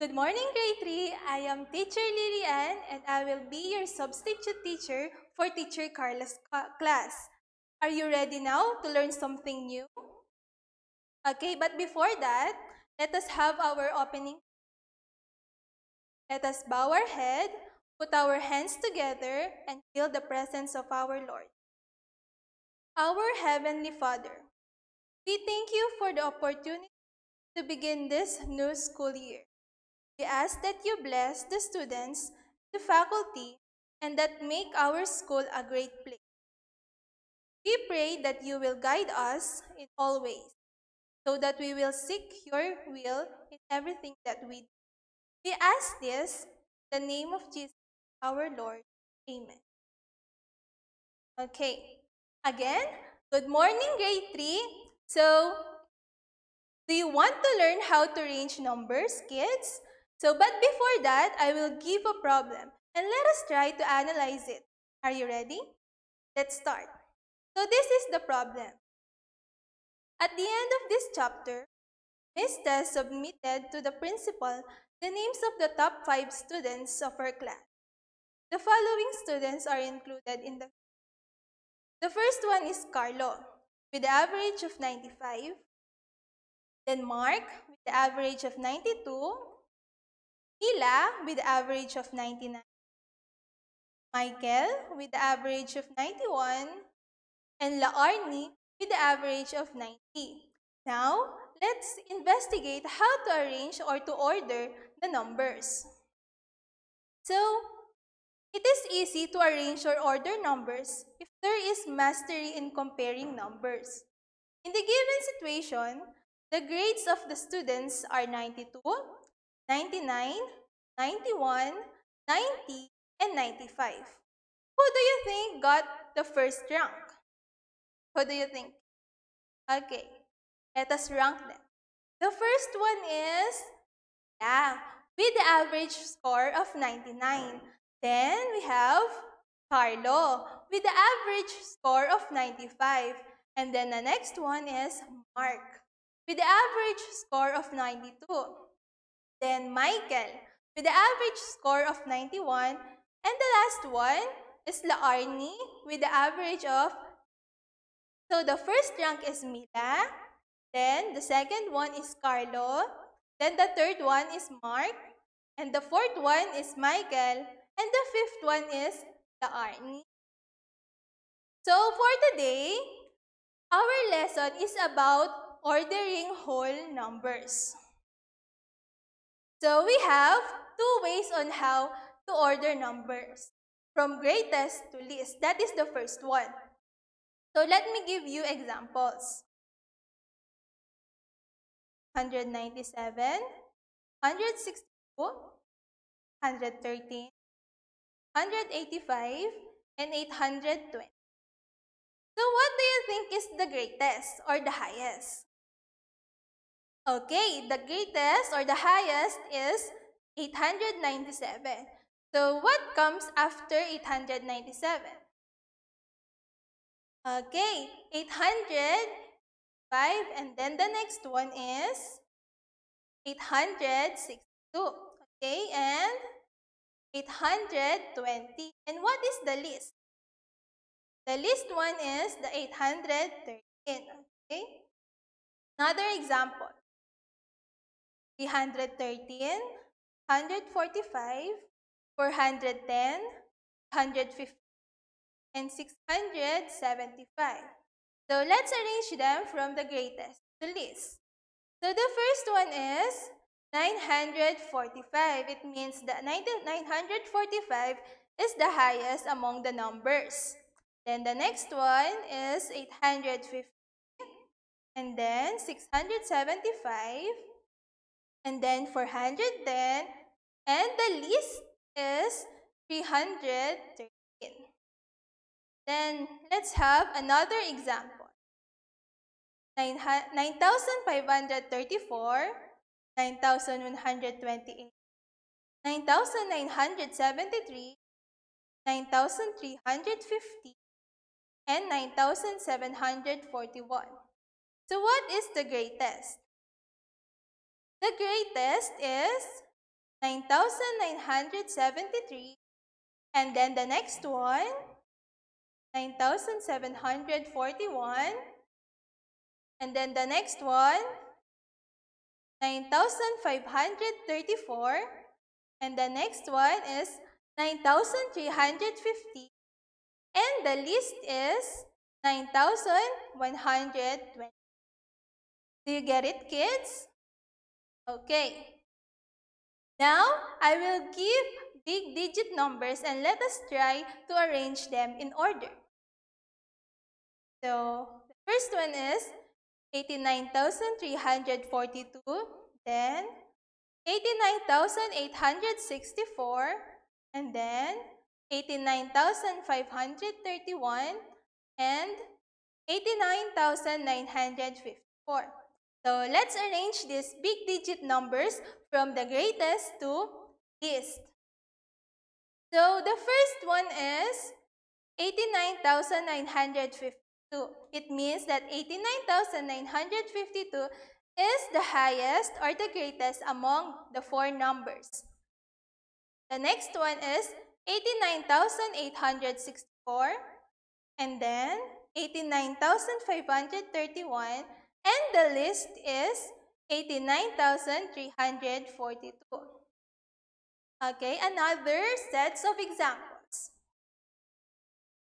Good morning, grade 3. I am teacher Lilian and I will be your substitute teacher for teacher Carla's class. Are you ready now to learn something new? Okay, but before that, let us have our opening. Let us bow our head, put our hands together, and feel the presence of our Lord. Our Heavenly Father, we thank you for the opportunity to begin this new school year. We ask that you bless the students, the faculty, and that make our school a great place. We pray that you will guide us in all ways, so that we will seek your will in everything that we do. We ask this in the name of Jesus, our Lord. Amen. Okay. Again, good morning, grade 3. So, do you want to learn how to arrange numbers, kids? But before that, I will give a problem and let us try to analyze it. Are you ready? Let's start. So this is the problem. At the end of this chapter, Miss Tess submitted to the principal the names of the top 5 students of her class. The following students are included in the first one is Carlo with the average of 95, then Mark with the average of 92, Mila with the average of 99, Michael with the average of 91, and Laarni with the average of 90. Now, let's investigate how to arrange or to order the numbers. So, it is easy to arrange or order numbers if there is mastery in comparing numbers. In the given situation, the grades of the students are 92, 99, 91, 90, and 95. Who do you think got the first rank? Who do you think? Okay, let us rank them. The first one is, with the average score of 99. Then we have Carlo with the average score of 95. And then the next one is Mark with the average score of 92. Then Michael with the average score of 91. And the last one is Laarni with the average of. So the first rank is Mila. Then the second one is Carlo. Then the third one is Mark. And the fourth one is Michael. And the fifth one is Laarni. So for today, our lesson is about ordering whole numbers. So we have two ways on how to order numbers. From greatest to least. That is the first one. So let me give you examples. 197, 162, 113, 185, and 820. So what do you think is the greatest or the highest? Okay, the greatest or the highest is 897. So what comes after 897? Okay, 805, and then the next one is 862. Okay, and 820. And what is the least? The least one is the 813. Okay, another example. 313, 145, 410, 150, and 675. So let's arrange them from the greatest to least. So the first one is 945. It means that 945 is the highest among the numbers. Then the next one is 850, and then 675, and then 410, and the least is 313. Then let's have another example. 9,534, 9,128, 9,973, 9,350, and 9,741. So what is the greatest? The greatest is 9,973, and then the next one, 9,741, and then the next one, 9,534, and the next one is 9,350, and the list is 9,120. Do you get it, kids? Okay. Now, I will give big digit numbers and let us try to arrange them in order. So, the first one is 89,342, then 89,864, and then 89,531, and 89,954. So let's arrange these big digit numbers from the greatest to least. So the first one is 89,952. It means that 89,952 is the highest or the greatest among the four numbers. The next one is 89,864, and then 89,531, and the list is 89,342. Okay, another sets of examples.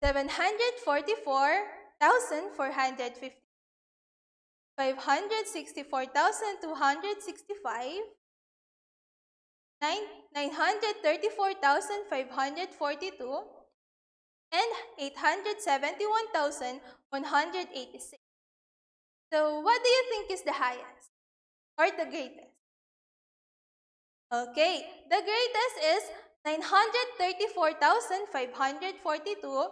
744,450, 564,265, 934,542, and 871,186. So what do you think is the highest or the greatest? Okay, the greatest is 934,542,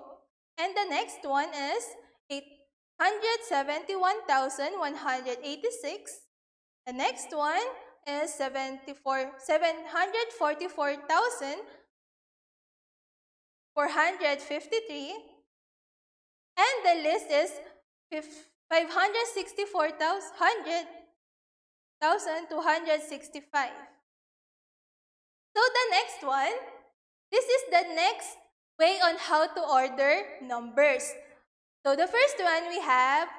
and the next one is 871,186. The next one is 754,453, and the list is 564,265. So the next one, this is the next way on how to order numbers. So the first one we have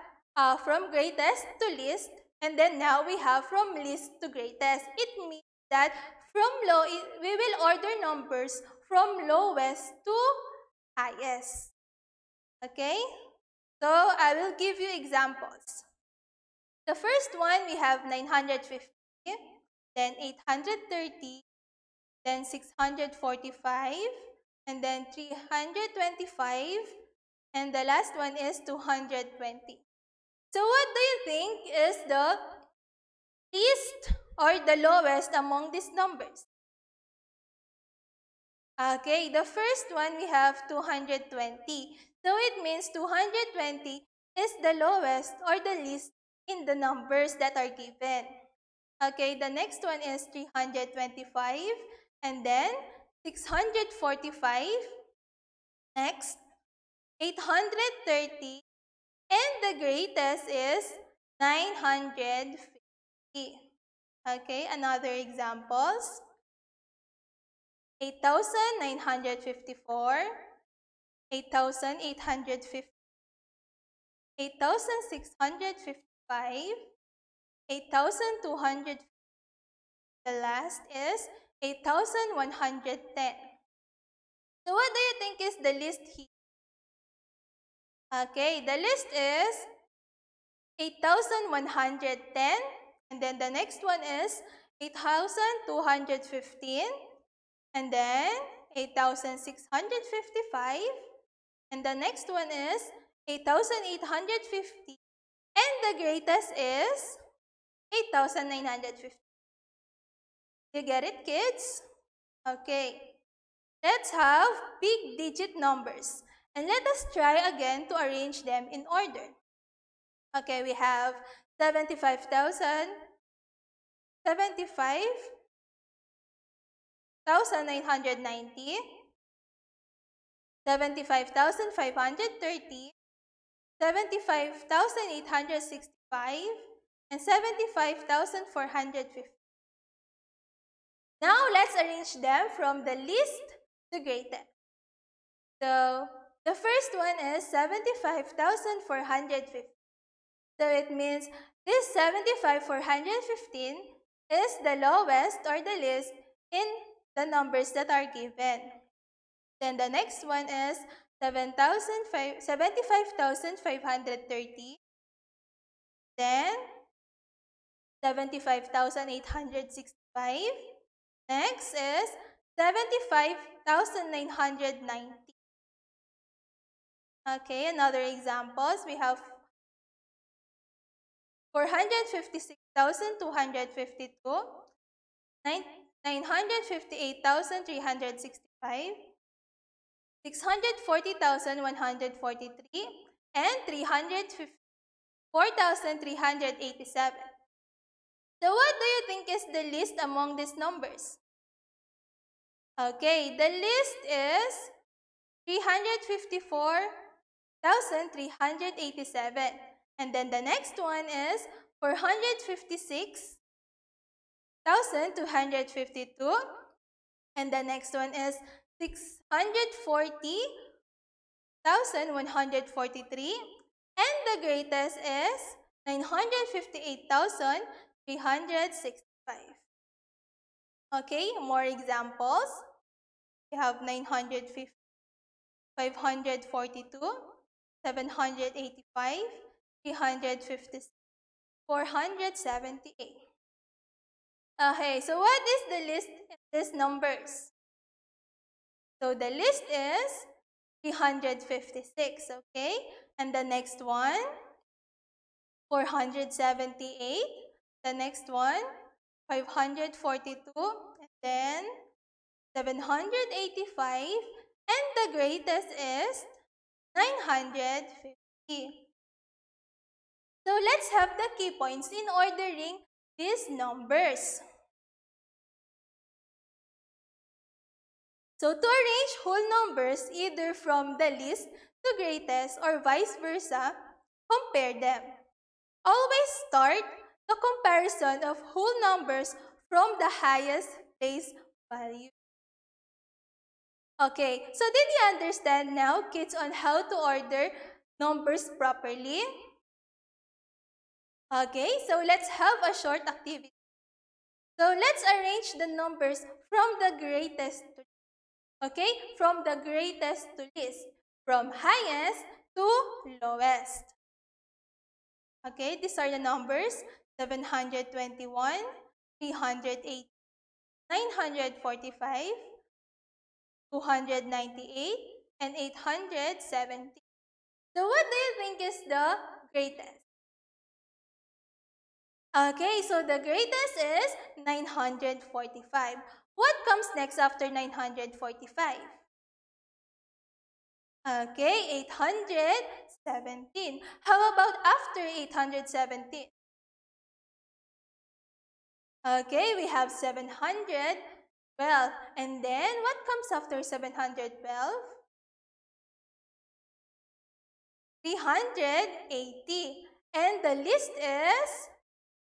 from greatest to least, and then now we have from least to greatest. It means that we will order numbers from lowest to highest. Okay? So I will give you examples. The first one we have 950, then 830, then 645, and then 325, and the last one is 220. So what do you think is the least or the lowest among these numbers? Okay, the first one we have 220. So it means 220 is the lowest or the least in the numbers that are given. Okay, the next one is 325, and then 645, next 830, and the greatest is 950. Okay, another examples, 8,954, 8,850, 8,655, 8,200. The last is 8,110. So what do you think is the list here? Okay, the list is 8,110, and then the next one is 8,215, and then 8,655, and the next one is 8,850, and the greatest is 8,950. You get it, kids? Okay. Let's have big digit numbers, and let us try again to arrange them in order. Okay, we have 75,000, 75,990, 75,530, 75,865, and 75,450. Now, let's arrange them from the least to greatest. So, the first one is 75,415. So, it means this 75,415 is the lowest or the least in the numbers that are given. Then the next one is 75,530. Then 75,865. Next is 75,990. Okay, another examples. We have 456,252, 958,365, 640,143, and 304,387. So what do you think is the least among these numbers? Okay, the least is 354,387. And then the next one is 456,252. And the next one is 640,143. And the greatest is 958,365. Okay, more examples. We have 950, 542, 785, 356, 478. Okay, so what is the list in these numbers? So the list is 356, okay? And the next one, 478. The next one, 542. And then 785. And the greatest is 950. So let's have the key points in ordering these numbers. So to arrange whole numbers either from the least to greatest or vice versa, compare them. Always start the comparison of whole numbers from the highest place value. Okay, so did you understand now, kids, on how to order numbers properly? Okay, so let's have a short activity. So let's arrange the numbers from the greatest to from the greatest to least, from highest to lowest. Okay, these are the numbers: 721, 308, 945, 298, and 870. So what do you think is the greatest? Okay, so the greatest is 945. What comes next after 945? Okay, 817. How about after 817? Okay, we have 712. And then what comes after 712? 380. And the list is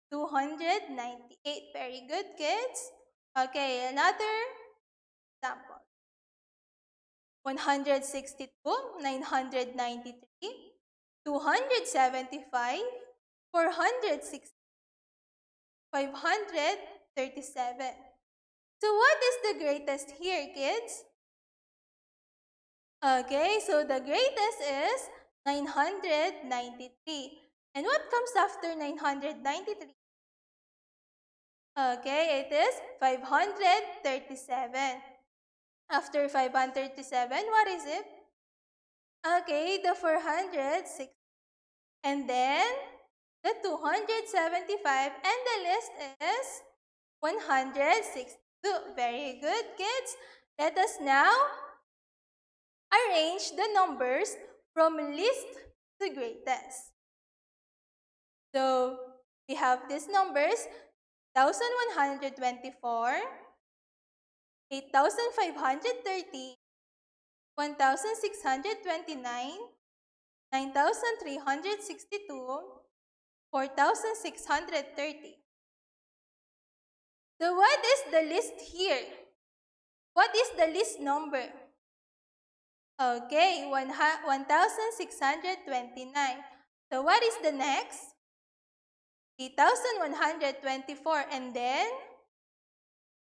298. Very good, kids. Okay, another example. 162, 993, 275, 460, 537. So what is the greatest here, kids? Okay, so the greatest is 993. And what comes after 993? Okay, it is 537. After 537, what is it? Okay, the 406. And then the 275, and the list is 162. Very good, kids. Let us now arrange the numbers from least to greatest. So we have these numbers: 1,124, 8,530, 1,629, 9,362, 4,630. So what is the list here? What is the list number? Okay, 1,629. So what is the next? 8,124. And then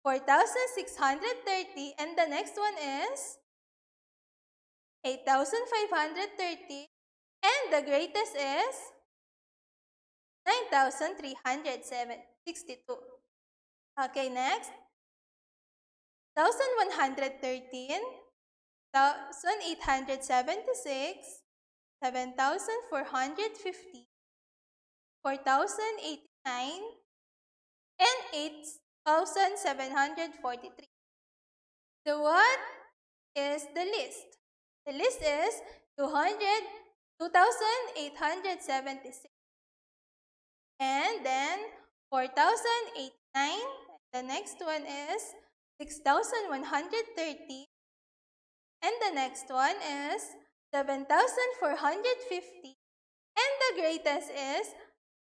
4,630. And the next one is 8,530. And the greatest is 9,362. Okay, next. 1,113, 1,876, 7,450, 4,089, and 8,743. So what is the list? The list is 2,876. And then 4,089. The next one is 6,130. And the next one is 7,450. And the greatest is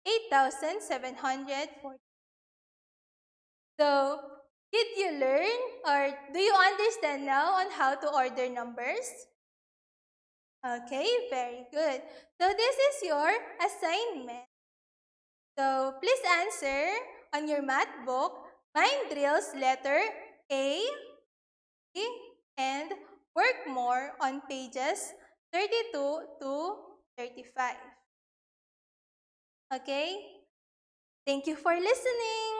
8,740. So, did you learn or do you understand now on how to order numbers? Okay, very good. So, this is your assignment. So, please answer on your math book, Mind Drills letter A, B, and work more on pages 32 to 35. Okay? Thank you for listening.